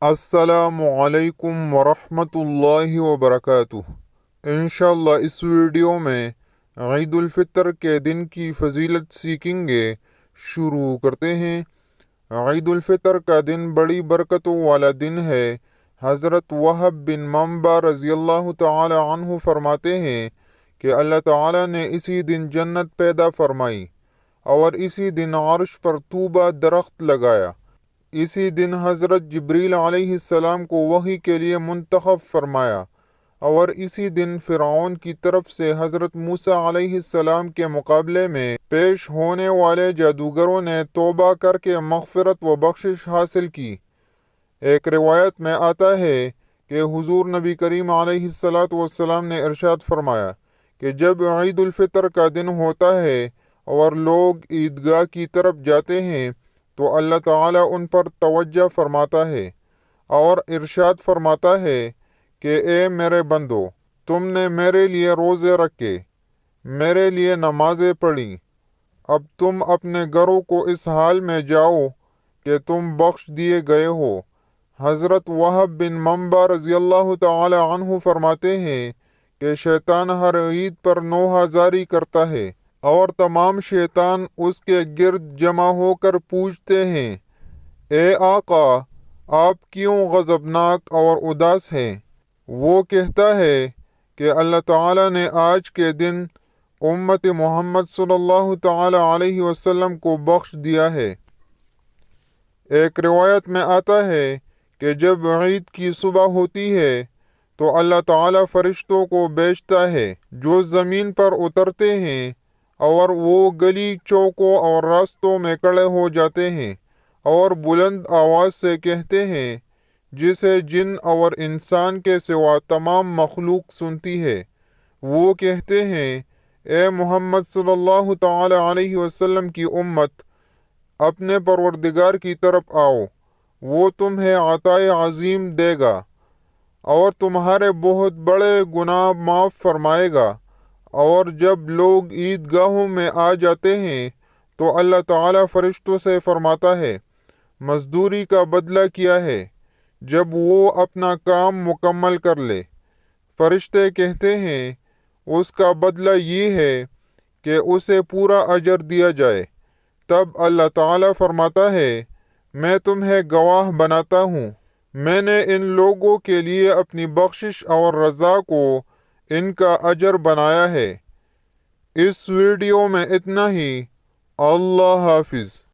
السلام علیکم ورحمۃ اللہ وبرکاتہ۔ انشاءاللہ اس ویڈیو میں عید الفطر کے دن کی فضیلت سیکھیں گے۔ شروع کرتے ہیں۔ عید الفطر کا دن بڑی برکتوں والا دن ہے۔ حضرت وہب بن منبع رضی اللہ تعالی عنہ فرماتے ہیں کہ اللہ تعالی نے اسی دن جنت پیدا فرمائی اور اسی دن عرش پر طوبہ درخت لگایا۔ اسی دن حضرت جبریل علیہ السلام کو وحی کے لیے منتخب فرمایا اور اسی دن فرعون کی طرف سے حضرت موسیٰ علیہ السلام کے مقابلے میں پیش ہونے والے جادوگروں نے توبہ کر کے مغفرت و بخشش حاصل کی۔ ایک روایت میں آتا ہے کہ حضور نبی کریم علیہ السلام نے ارشاد فرمایا کہ جب عید الفطر کا دن ہوتا ہے اور لوگ عیدگاہ کی طرف جاتے ہیں تو اللہ تعالیٰ ان پر توجہ فرماتا ہے اور ارشاد فرماتا ہے کہ اے میرے بندو، تم نے میرے لیے روزے رکھے، میرے لیے نمازیں پڑھی، اب تم اپنے گھروں کو اس حال میں جاؤ کہ تم بخش دیے گئے ہو۔ حضرت وہب بن منبع رضی اللہ تعالی عنہ فرماتے ہیں کہ شیطان ہر عید پر نوحہ زاری کرتا ہے اور تمام شیطان اس کے گرد جمع ہو کر پوچھتے ہیں، اے آقا، آپ کیوں غضبناک اور اداس ہیں؟ وہ کہتا ہے کہ اللہ تعالیٰ نے آج کے دن امت محمد صلی اللہ تعالی علیہ وسلم کو بخش دیا ہے۔ ایک روایت میں آتا ہے کہ جب عید کی صبح ہوتی ہے تو اللہ تعالیٰ فرشتوں کو بھیجتا ہے جو زمین پر اترتے ہیں اور وہ گلی چوکوں اور راستوں میں کھڑے ہو جاتے ہیں اور بلند آواز سے کہتے ہیں جسے جن اور انسان کے سوا تمام مخلوق سنتی ہے۔ وہ کہتے ہیں، اے محمد صلی اللہ تعالی علیہ وسلم کی امت، اپنے پروردگار کی طرف آؤ، وہ تمہیں عطائے عظیم دے گا اور تمہارے بہت بڑے گناہ معاف فرمائے گا۔ اور جب لوگ عیدگاہوں میں آ جاتے ہیں تو اللہ تعالیٰ فرشتوں سے فرماتا ہے، مزدوری کا بدلہ کیا ہے؟ جب وہ اپنا کام مکمل کر لے، فرشتے کہتے ہیں، اس کا بدلہ یہ ہے کہ اسے پورا اجر دیا جائے۔ تب اللہ تعالیٰ فرماتا ہے، میں تمہیں گواہ بناتا ہوں، میں نے ان لوگوں کے لیے اپنی بخشش اور رضا کو ان کا اجر بنایا ہے۔ اس ویڈیو میں اتنا ہی۔ اللہ حافظ۔